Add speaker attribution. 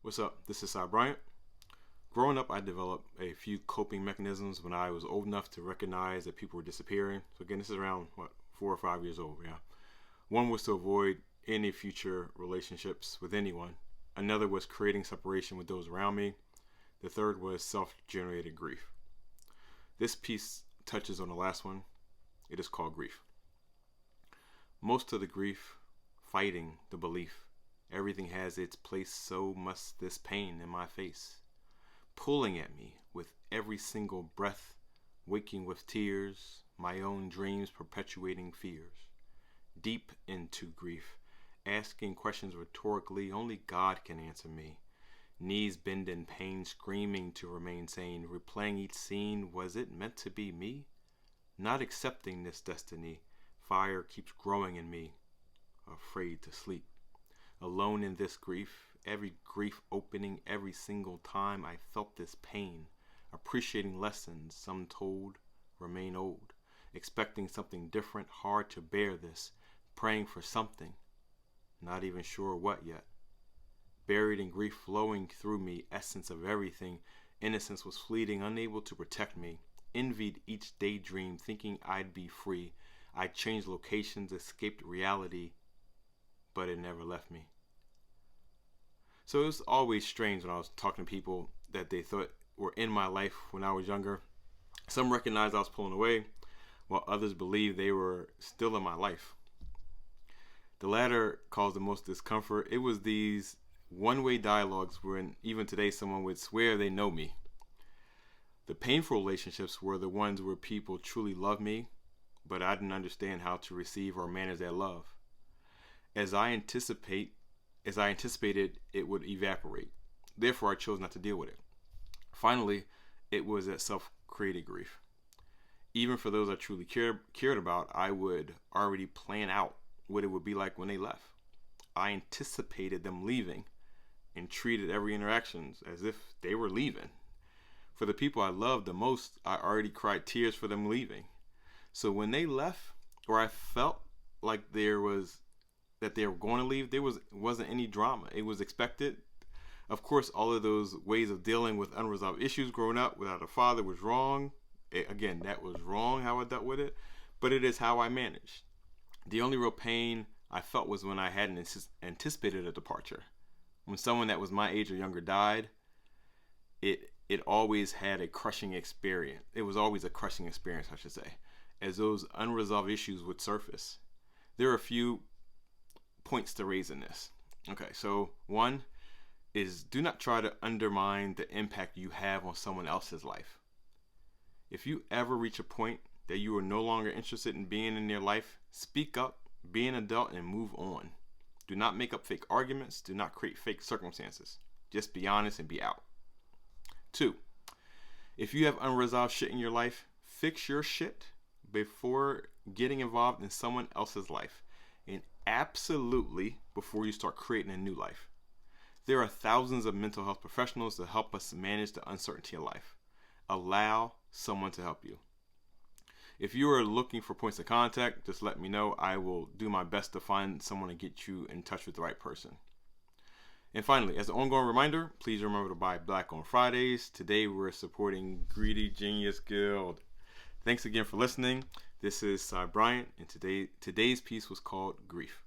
Speaker 1: What's up? This is Cy Bryant. Growing up, I developed a few coping mechanisms when I was old enough to recognize that people were disappearing. So again, this is around 4 or 5 years old. Yeah. One was to avoid any future relationships with anyone. Another was creating separation with those around me. The third was self-generated grief. This piece touches on the last one. It is called grief. Most of the grief, fighting the belief. Everything has its place, so must this pain in my face. Pulling at me with every single breath, waking with tears, my own dreams perpetuating fears. Deep into grief, asking questions rhetorically, only God can answer me. Knees bend in pain, screaming to remain sane, replaying each scene, was it meant to be me? Not accepting this destiny, fire keeps growing in me, afraid to sleep. Alone in this grief, every grief opening every single time I felt this pain, appreciating lessons some told remain old, expecting something different, hard to bear this, praying for something, not even sure what yet. Buried in grief flowing through me, essence of everything, innocence was fleeting, unable to protect me, envied each daydream, thinking I'd be free. I changed locations, escaped reality, but it never left me. So it was always strange when I was talking to people that they thought were in my life when I was younger. Some recognized I was pulling away, while others believed they were still in my life. The latter caused the most discomfort. It was these one-way dialogues wherein even today someone would swear they know me. The painful relationships were the ones where people truly loved me, but I didn't understand how to receive or manage that love. As I anticipated it would evaporate. Therefore, I chose not to deal with it. Finally, it was that self-created grief. Even for those I truly cared about, I would already plan out what it would be like when they left. I anticipated them leaving and treated every interaction as if they were leaving. For the people I loved the most, I already cried tears for them leaving. So when they left, or I felt like that they were going to leave, wasn't any drama. It was expected. Of course, all of those ways of dealing with unresolved issues growing up without a father was wrong. Again, that was wrong how I dealt with it, but it is how I managed. The only real pain I felt was when I hadn't anticipated a departure. When someone that was my age or younger died, it always had a crushing experience. It was always a crushing experience, I should say, as those unresolved issues would surface. There are a few points to raise in this. Okay, so one is do not try to undermine the impact you have on someone else's life. If you ever reach a point that you are no longer interested in being in their life, speak up, be an adult, and move on. Do not make up fake arguments. Do not create fake circumstances. Just be honest and be out. Two, if you have unresolved shit in your life, fix your shit before getting involved in someone else's life. And absolutely before you start creating a new life. There are thousands of mental health professionals to help us manage the uncertainty of life. Allow someone to help you. If you are looking for points of contact, just let me know. I will do my best to find someone to get you in touch with the right person. And finally, as an ongoing reminder, please remember to buy Black on Fridays. Today we're supporting Greedy Genius Guild. Thanks again for listening. This is Cy Bryant, and today's piece was called Grief.